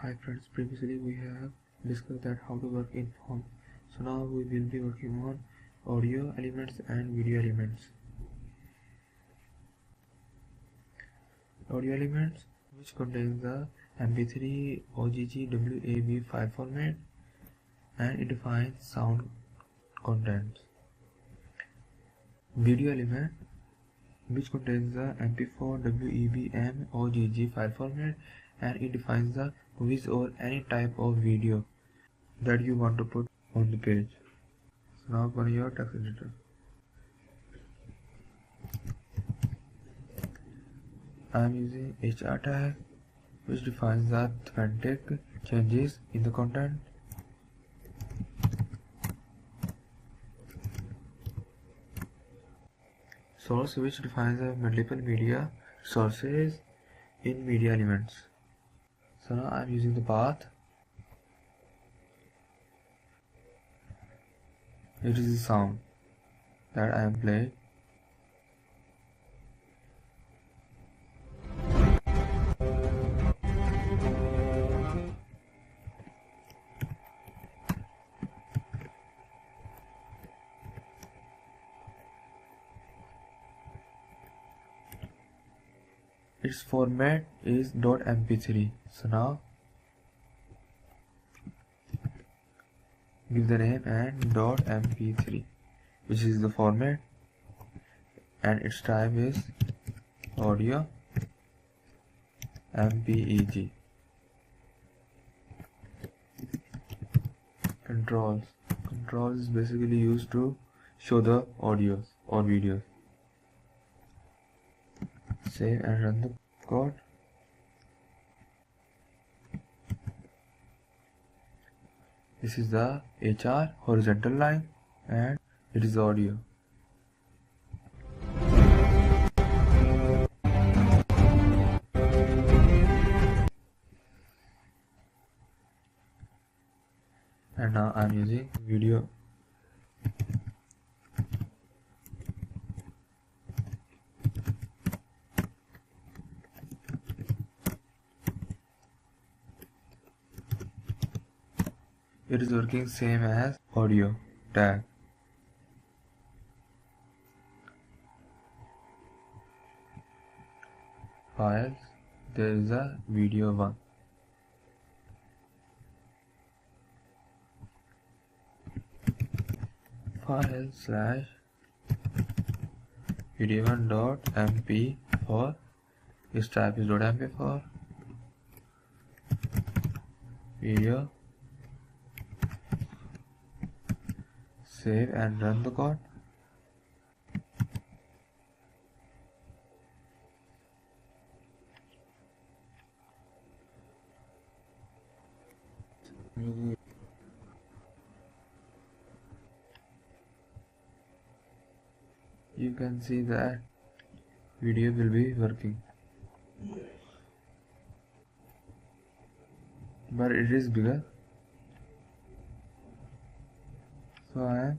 Hi friends, previously we have discussed that how to work in form. So now we will be working on audio elements and video elements. Audio elements, which contains the MP3, OGG, WAV file format, and it defines sound contents. Video element, which contains the MP4, WEB, M, OGG file format, and it defines the movies or any type of video that you want to put on the page. So now open your text editor. I am using HR tag, which defines the thematic changes in the content. Source, which defines the multiple media sources in media elements. So now I am using the path. It is the sound that I am playing. Its format is .mp3. So now give the name and .mp3, which is the format, and its type is audio MPEG. Controls is basically used to show the audios or videos. Save and run the code. This is the HR horizontal line and it is audio. And now I am using video. It is working same as audio tag. Files, there is a video 1. File slash video1.mp4. Its type is .mp4. Video. Save and run the code. You can see that video will be working, but it is bigger. So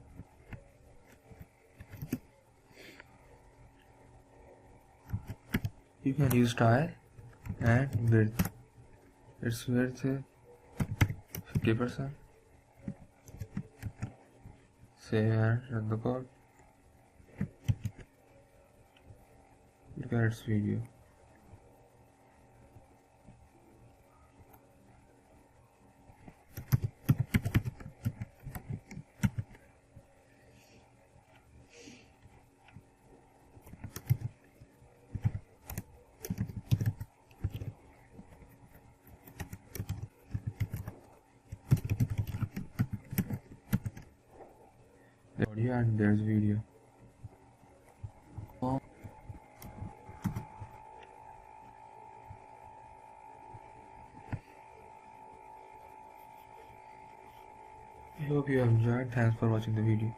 you can use style and width. Its width is 50%. Save and run the code. Look at its video. The audio and there's video. I hope you have enjoyed. Thanks for watching the video.